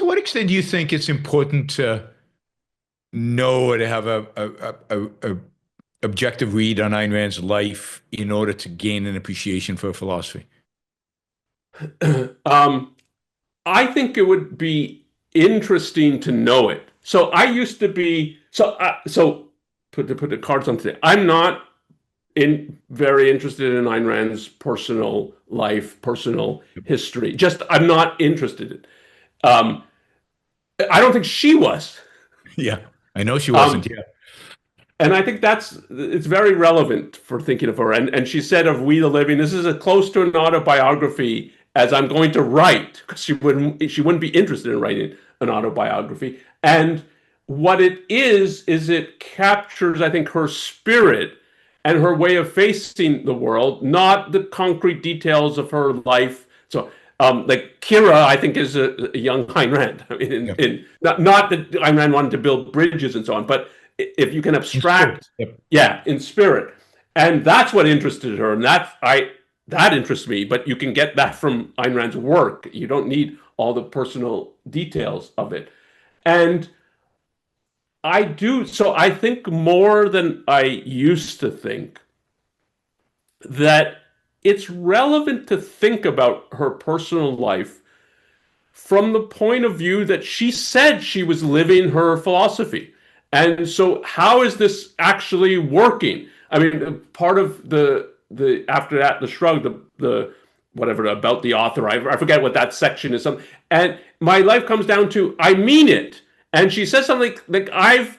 to what extent do you think it's important to know or to have a objective read on Ayn Rand's life in order to gain an appreciation for philosophy? um, I think it would be interesting to know it. So I used to be so put the cards on today. I'm not very interested in Ayn Rand's personal life, personal history. Just I'm not interested in. Um, I don't think she was. Yeah, I know she wasn't. Um, Yeah, and I think it's very relevant for thinking of her. And she said of We the Living, this is as close to an autobiography as I'm going to write, because she wouldn't be interested in writing an autobiography. And what it is it captures, I think, her spirit and her way of facing the world, not the concrete details of her life. So like Kira, I think, is a young Ayn Rand. I mean, yeah. not that Ayn Rand wanted to build bridges and so on, but if you can In spirit. abstract, Yep. yeah, in spirit, and that's what interested her, and that interests me. But you can get that from Ayn Rand's work. You don't need all the personal details of it, and I do. So I think more than I used to think that it's relevant to think about her personal life from the point of view that she said she was living her philosophy. And so how is this actually working? I mean, part of the after that, the shrug, the whatever about the author, I forget what that section is. And my life comes down to I mean it. And she says something like I've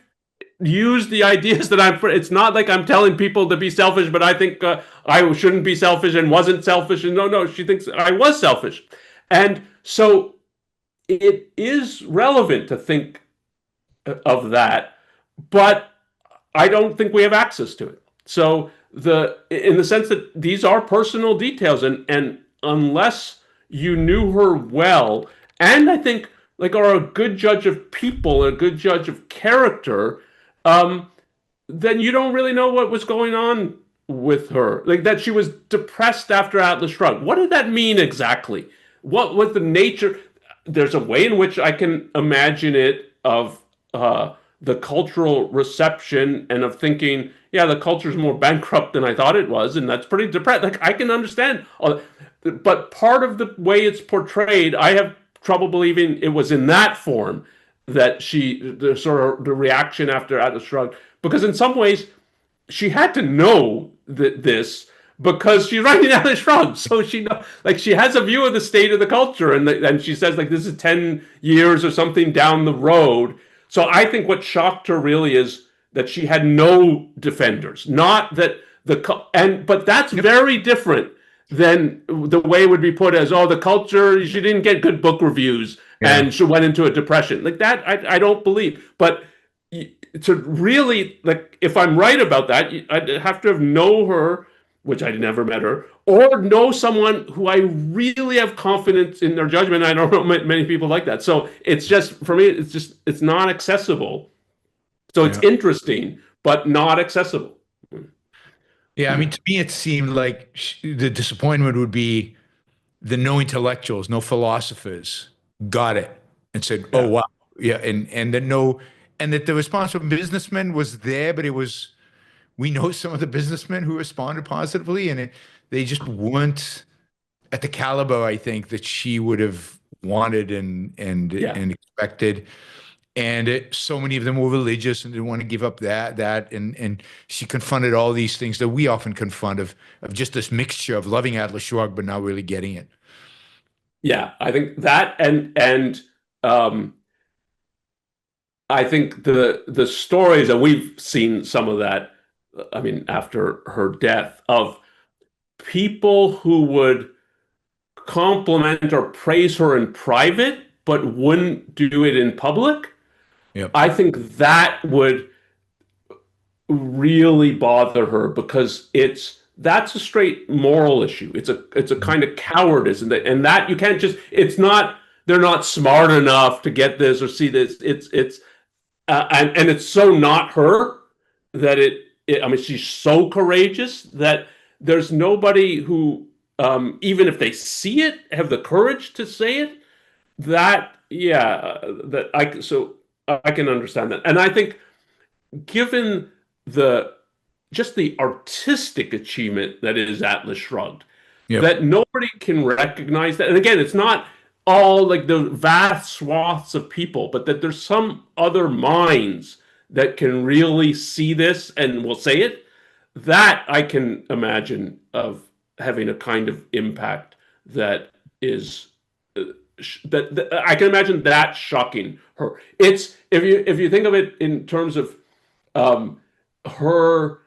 use the ideas that it's not like I'm telling people to be selfish, but I think I shouldn't be selfish and wasn't selfish. And no, she thinks I was selfish. And so it is relevant to think of that, but I don't think we have access to it. So in the sense that these are personal details, and unless you knew her well, and I think like are a good judge of people, a good judge of character, um, then you don't really know what was going on with her. Like that she was depressed after Atlas Shrugged. What did that mean exactly? What was the nature? There's a way in which I can imagine it of the cultural reception and of thinking, yeah, the culture's more bankrupt than I thought it was, and that's pretty depressed. Like I can understand all that. But part of the way it's portrayed, I have trouble believing it was in that form that the sort of the reaction after Atlas Shrugged, because in some ways she had to know this because she's writing Atlas Shrugged, so she has a view of the state of the culture, and she says like this is 10 years or something down the road. So I think what shocked her really is that she had no defenders, not that but that's Yep. very different than the way it would be put as, oh, the culture, she didn't get good book reviews Yeah. and she went into a depression. Like that, I don't believe. But to really, like, if I'm right about that, I'd have to have know her, which I never met her, or know someone who I really have confidence in their judgment. I don't know many people like that. So it's just, for me, it's not accessible. So it's Yeah. interesting, but not accessible. Yeah. I mean, to me, it seemed like the disappointment would be the no intellectuals, no philosophers got it and said, "Oh Yeah. wow, yeah," and that no, and that the response from businessmen was there, but it was we know some of the businessmen who responded positively, and they just weren't at the caliber I think that she would have wanted Yeah. and expected. And so many of them were religious and didn't want to give up and she confronted all these things that we often confront of just this mixture of loving Atlas Shrugged but not really getting it. Yeah. I think that, and um, I think the stories, and we've seen some of that, I mean, after her death, of people who would compliment or praise her in private, but wouldn't do it in public. Yep. I think that would really bother her because that's a straight moral issue. It's a kind of cowardice, and that you can't just. It's not. They're not smart enough to get this or see this. It's and it's so not her that I mean, she's so courageous that there's nobody who, even if they see it, have the courage to say it. That yeah, that I can understand that. And I think given the just the artistic achievement that is Atlas Shrugged, Yep. that nobody can recognize that. And again, it's not all like the vast swaths of people, but that there's some other minds that can really see this and will say it. That I can imagine of having a kind of impact that is that I can imagine that shocking her. It's if you think of it in terms of her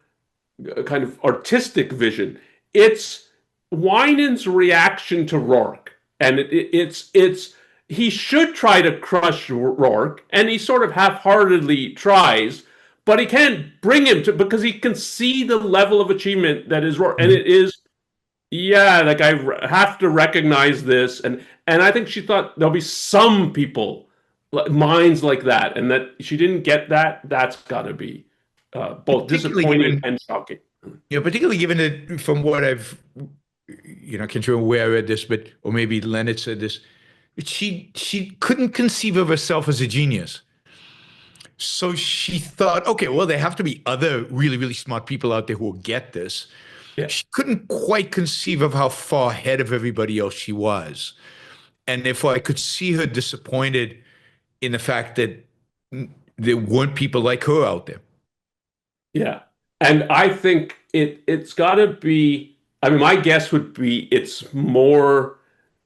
kind of artistic vision, it's Winans' reaction to Rourke, and it's he should try to crush Rourke, and he sort of half-heartedly tries, but he can't bring him to because he can see the level of achievement that is Rourke, and Mhm. it is yeah, like have to recognize this, and I think she thought there'll be some people minds like that, and that she didn't get that. That's got to be both Particularly disappointing given, and shocking. particularly given that from what I've, I can't remember where I read this, but or maybe Leonard said this. She couldn't conceive of herself as a genius. So she thought, okay, well, there have to be other really, really smart people out there who will get this. Yeah, She couldn't quite conceive of how far ahead of everybody else she was. And therefore, I could see her disappointed in the fact that there weren't people like her out there. yeah, and I think it's got to be. I mean, my guess would be it's more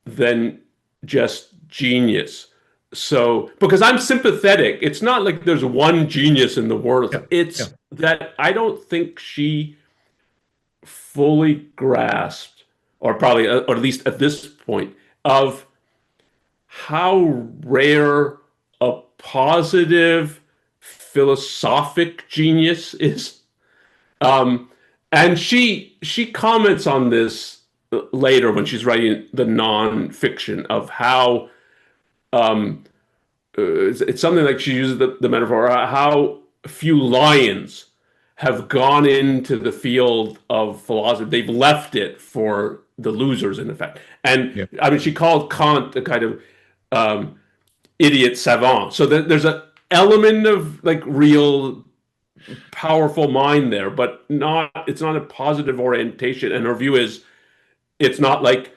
than just genius. So, because I'm sympathetic, it's not like there's one genius in the Yeah. world. Yeah. It's that I don't think she fully grasped, or probably, or at least at this point, of how rare a positive philosophic genius is. Um, and she comments on this later when she's writing the nonfiction of how it's something like she uses the metaphor how few lions have gone into the field of philosophy. They've left it for the losers, in effect. And Yeah. I mean, she called Kant a kind of um, idiot savant. So there's an element of like real powerful mind there, but not it's not a positive orientation. And her view is it's not like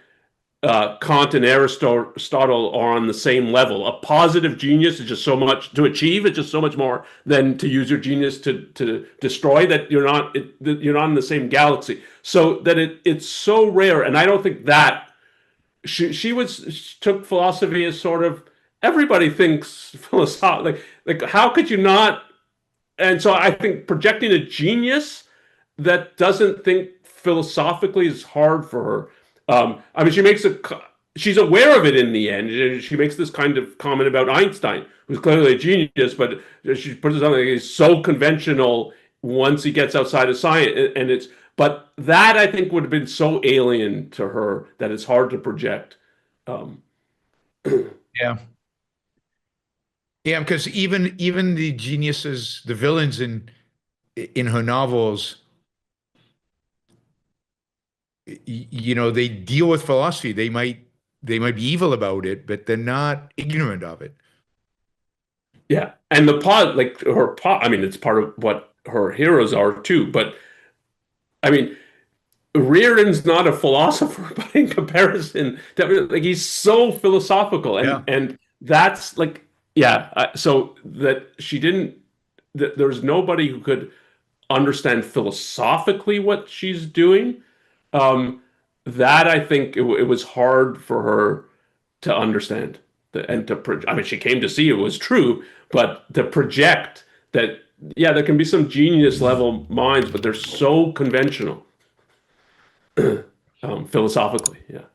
Kant and Aristotle are on the same level. A positive genius is just so much to achieve. It's just so much more than to use your genius to destroy. That you're not in the same galaxy. So that it's so rare, and I don't think that she took philosophy as sort of everybody thinks philosophy. Like how could you not? And so I think projecting a genius that doesn't think philosophically is hard for her. I mean, she's aware of it in the end. She makes this kind of comment about Einstein, who's clearly a genius, but she puts it something like he's so conventional once he gets outside of science, and but that I think would have been so alien to her that it's hard to project. Um, Yeah. Yeah, because even the geniuses, the villains in her novels, they deal with philosophy. They might be evil about it, but they're not ignorant of it. yeah, and the pod, like her pod, I mean, it's part of what her heroes are too. But I mean, Reardon's not a philosopher, but in comparison, like he's so philosophical, Yeah. and that's like, yeah. So that she didn't, that there's nobody who could understand philosophically what she's doing. Um, that I think it was hard for her to understand Yeah. and I mean, she came to see it was true, but to project that, yeah, there can be some genius level minds, but they're so conventional philosophically. Yeah.